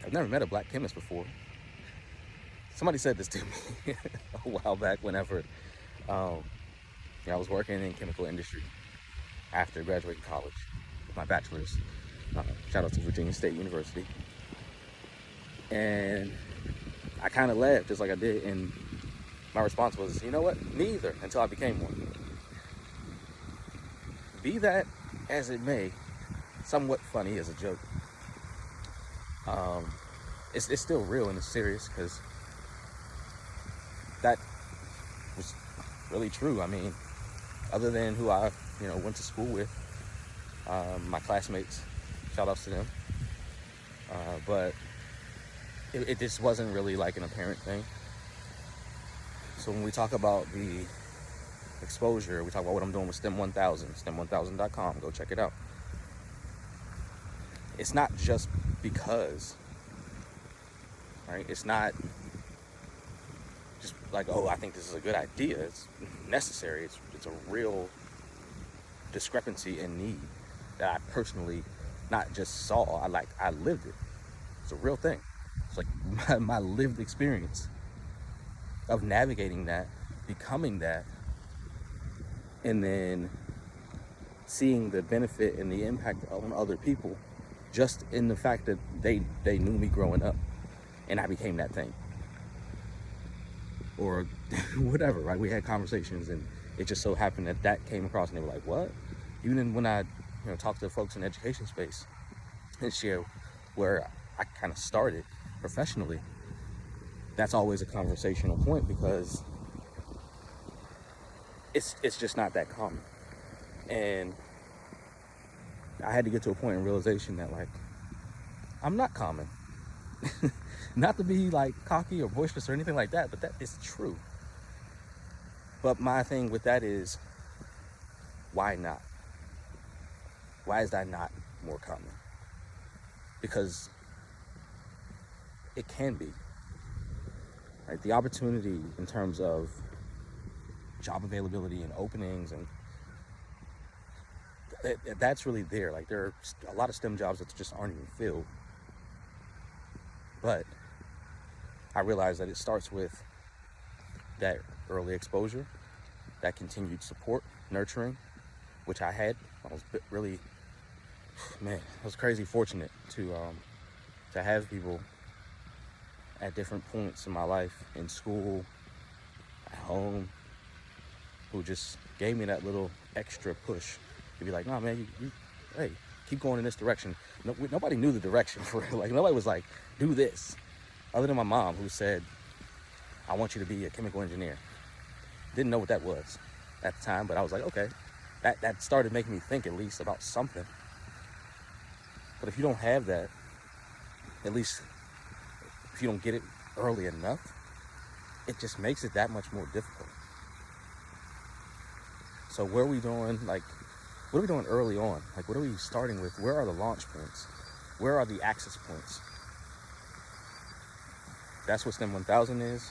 I've never met a black chemist before. Somebody said this to me a while back whenever I was working in chemical industry after graduating college with my bachelor's. Shout out to Virginia State University. And I kind of laughed just like I did, and my response was, you know what? Me either, until I became one. Be that as it may, somewhat funny as a joke. It's still real and it's serious because that was really true. I mean, other than who I went to school with, my classmates, shout outs to them, but it just wasn't really like an apparent thing. So when we talk about the exposure, we talk about what I'm doing with STEM 1000, STEM1000.com, go check it out. It's not just because, right? It's not just like, oh, I think this is a good idea. It's necessary. It's a real discrepancy in need that I personally not just saw, I lived it. It's a real thing. It's like my lived experience of navigating that, becoming that, and then seeing the benefit and the impact on other people just in the fact that they knew me growing up and I became that thing. Or whatever, right? We had conversations and it just so happened that came across and they were like, what? Even when I talk to folks in the education space and share where I kind of started professionally, that's always a conversational point because it's just not that common. And I had to get to a point in realization that I'm not common. Not to be cocky or boisterous or anything like that, but that is true. But my thing with that is, why not? Why is that not more common? Because it can be. Right? The opportunity in terms of job availability and openings, and that's really there. There are a lot of STEM jobs that just aren't even filled. But I realized that it starts with that early exposure, that continued support, nurturing, which I had. I was really, I was crazy fortunate to have people at different points in my life, in school, at home, who just gave me that little extra push to be like, no, man, hey, keep going in this direction. Nobody knew the direction for real. Nobody was like, do this. Other than my mom, who said, I want you to be a chemical engineer. Didn't know what that was at the time, but I was like, okay. That started making me think at least about something. But if you don't have that, at least if you don't get it early enough, it just makes it that much more difficult. So what are we doing early on? What are we starting with? Where are the launch points? Where are the access points? That's what STEM 1000 is.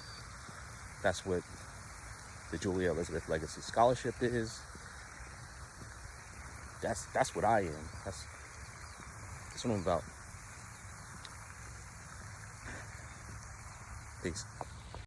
That's what the Julia Elizabeth Legacy Scholarship is. That's what I am. That's what I'm about. Peace.